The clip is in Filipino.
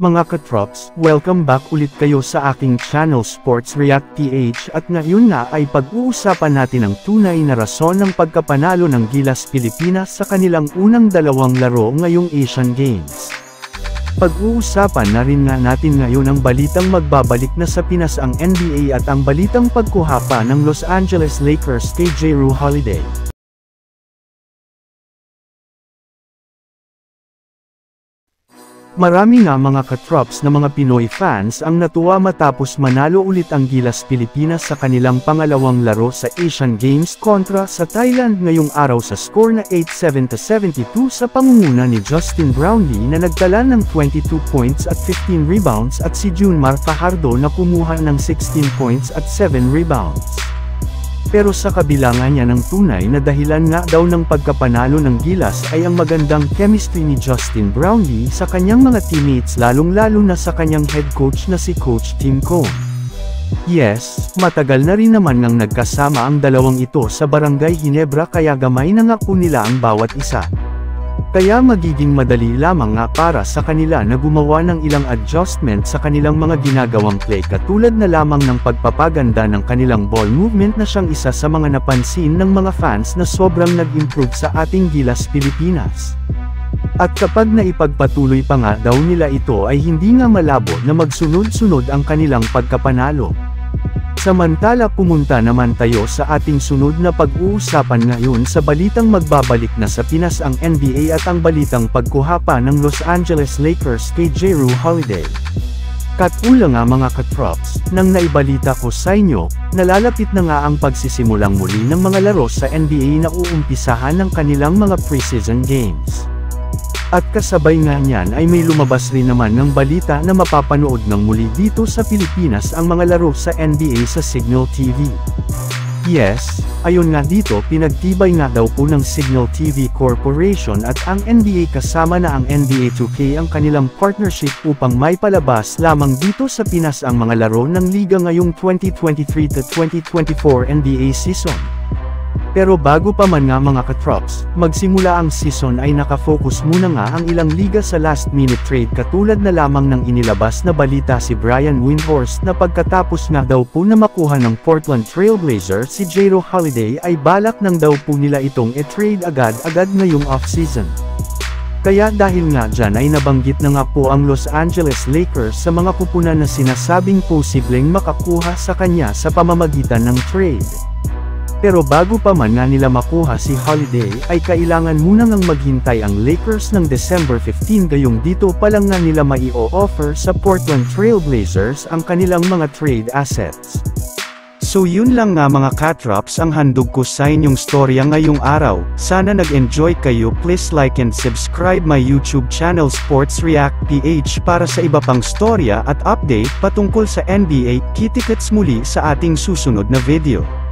Mga katrops, welcome back ulit kayo sa aking channel Sports React PH at ngayon nga ay pag-uusapan natin ang tunay na rason ng pagkapanalo ng Gilas Pilipinas sa kanilang unang dalawang laro ngayong Asian Games. Pag-uusapan na rin nga natin ngayon ang balitang magbabalik na sa Pinas ang NBA at ang balitang pagkuha pa ng Los Angeles Lakers kay Jrue Holiday. Marami nga mga katrops na mga Pinoy fans ang natuwa matapos manalo ulit ang Gilas Pilipinas sa kanilang pangalawang laro sa Asian Games kontra sa Thailand ngayong araw sa score na 87-72 sa pangunguna ni Justin Brownlee na nagtala ng 22 points at 15 rebounds at si Junmar Fajardo na kumuha ng 16 points at 7 rebounds. Pero sa kabila nga niya ng tunay na dahilan nga daw ng pagkapanalo ng Gilas ay ang magandang chemistry ni Justin Brownlee sa kanyang mga teammates lalong-lalo na sa kanyang head coach na si Coach Tim Cone. Yes, matagal na rin naman nang nagkasama ang dalawang ito sa Barangay Ginebra kaya gamay na nga po nila ang bawat isa. Kaya magiging madali lamang nga para sa kanila na gumawa ng ilang adjustment sa kanilang mga ginagawang play katulad na lamang ng pagpapaganda ng kanilang ball movement na siyang isa sa mga napansin ng mga fans na sobrang nag-improve sa ating Gilas Pilipinas. At kapag naipagpatuloy pa nga daw nila ito ay hindi nga malabo na magsunod-sunod ang kanilang pagkapanalo. Samantala pumunta naman tayo sa ating sunod na pag-uusapan ngayon sa balitang magbabalik na sa Pinas ang NBA at ang balitang pagkuha pa ng Los Angeles Lakers kay Jrue Holiday. Katula nga mga katrops, nang naibalita ko sa inyo, nalalapit na nga ang pagsisimulang muli ng mga laro sa NBA na uumpisahan ng kanilang mga preseason games. At kasabay nga niyan ay may lumabas rin naman ng balita na mapapanood ng muli dito sa Pilipinas ang mga laro sa NBA sa Signal TV. Yes, ayon nga dito pinagtibay nga daw po ng Signal TV Corporation at ang NBA kasama na ang NBA 2K ang kanilang partnership upang may palabas lamang dito sa Pinas ang mga laro ng liga ngayong 2023-2024 NBA season. Pero bago pa man nga mga katrops, magsimula ang season ay nakafocus muna nga ang ilang liga sa last-minute trade katulad na lamang ng inilabas na balita si Brian Windhorst na pagkatapos nga daw po na makuha ng Portland Trail Blazers si Jrue Holiday ay balak nang daw po nila itong e-trade agad-agad ngayong off-season. Kaya dahil nga dyan ay nabanggit na nga po ang Los Angeles Lakers sa mga kupunan na sinasabing posibleng makakuha sa kanya sa pamamagitan ng trade. Pero bago pa man nga nila makuha si Holiday ay kailangan muna ngang maghintay ang Lakers ng December 15 gayong dito pa lang nga nila mai-o-offer sa Portland Trail Blazers ang kanilang mga trade assets. So yun lang nga mga katrops ang handog ko sa inyong storya ngayong araw. Sana nag-enjoy kayo. Please like and subscribe my YouTube channel Sports React PH para sa iba pang storya at update patungkol sa NBA. Kita-kits muli sa ating susunod na video.